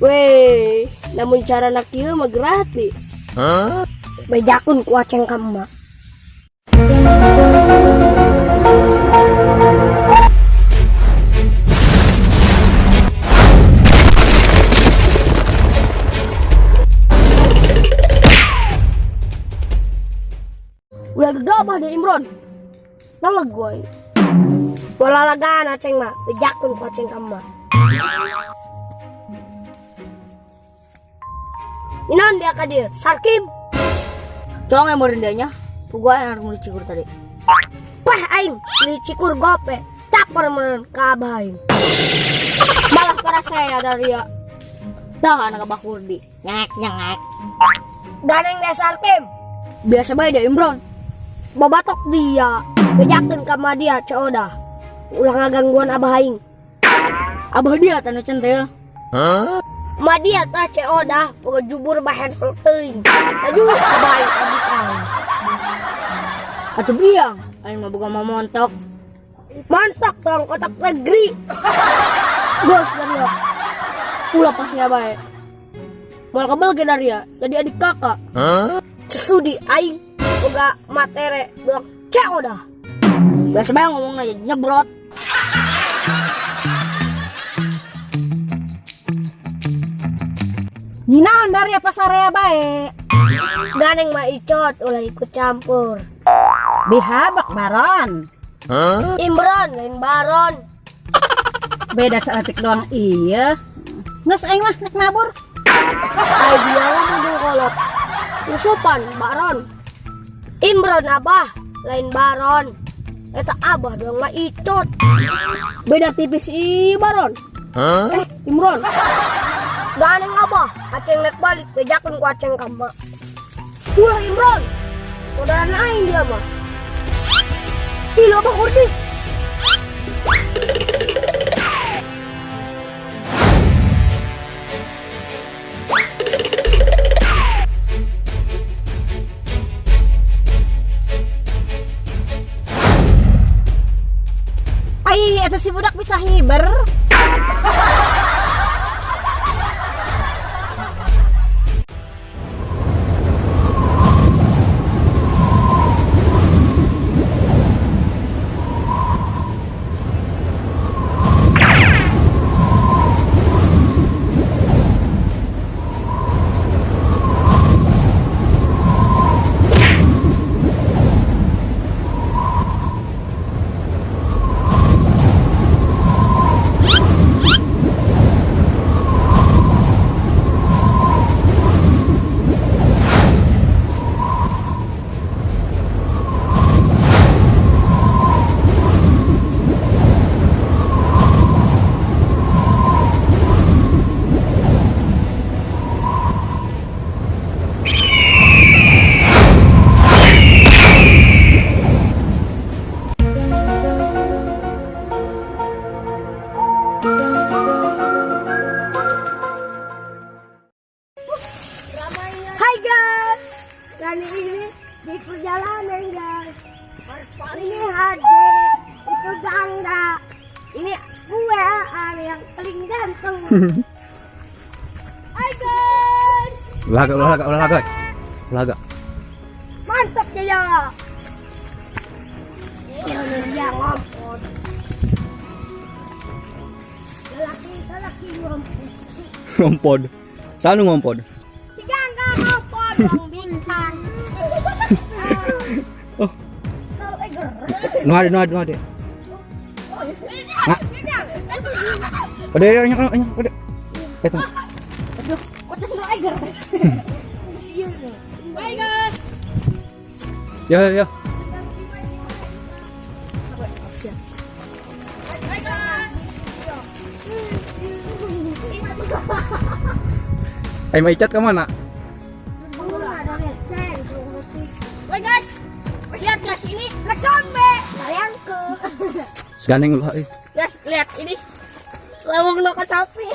Weh, namun cara nak ieu mah gratis. Bejakun ku aceng ka emak. Udah gegabah deh Imron. Talag gue. Wala lagaan aceng mah, bejakun ku aceng ka emak. Inon dia ka dia, Sarkim. Cong yang merendahnya, gua yang harus cikur tadi. Wah aing, beli cikur gope, caper menen ka abah aing. Malah para saya dari ya. Dah anak abah kurdi, ngek. Ganeng dia Sarkim. Biasa bae deh Imron. Babatok dia, bejakeun ka mah dia ceodah. Ulah ngagangguan abah aing. Abah dia tanda centil. Madia tah ceodah boga jubur bahen teuing. Laju abah aing adikan. Atuh biang, aing mah boga montok. Mantok tong kotak negeri. Bos dari ya. Ulah pasti bae. Moal kabel ge dari ya, jadi adik kakak. Sesudi aing boga matere blok ceodah. Biasa bae ngomongna nyebrot. Ninaon dari apa sarea bae? Ganeng mah icot ulah ikut campur. Bihabak baron. Imron lain baron. Beda seetik doang iya. Nges aing mah nek nabur. Ai dia mah kudu kolot. Usupan baron. Imron abah lain baron. Eta abah doang mah icot. Beda tipis i baron. Imron. Ganeng abah, aceng nek balik bejakun ku aceng ka emak. Ulah Imron. Saudaraan aing dia mah. Ih, lo abah kurdi. Ai eta si budak bisa hiber. Hai guys. Kali ini di perjalanan guys. Ini Hadi, itu Gangga. Ini gue yang paling ganteng. Hai guys. Laga. Mantap dia. Ini dia ngompol. Laki ngompol. Ngompod. Saan ngompod? Si Gangga ngompol yang bintang. Oh. No ada. Nah. Ode. Itu. Hai guys. Ya. Ay, maicat ka mana? Woi guys, lihat guys ini lecon be, sayang ke. Seganeng ulah Guys, lihat ini lawang no kecapi.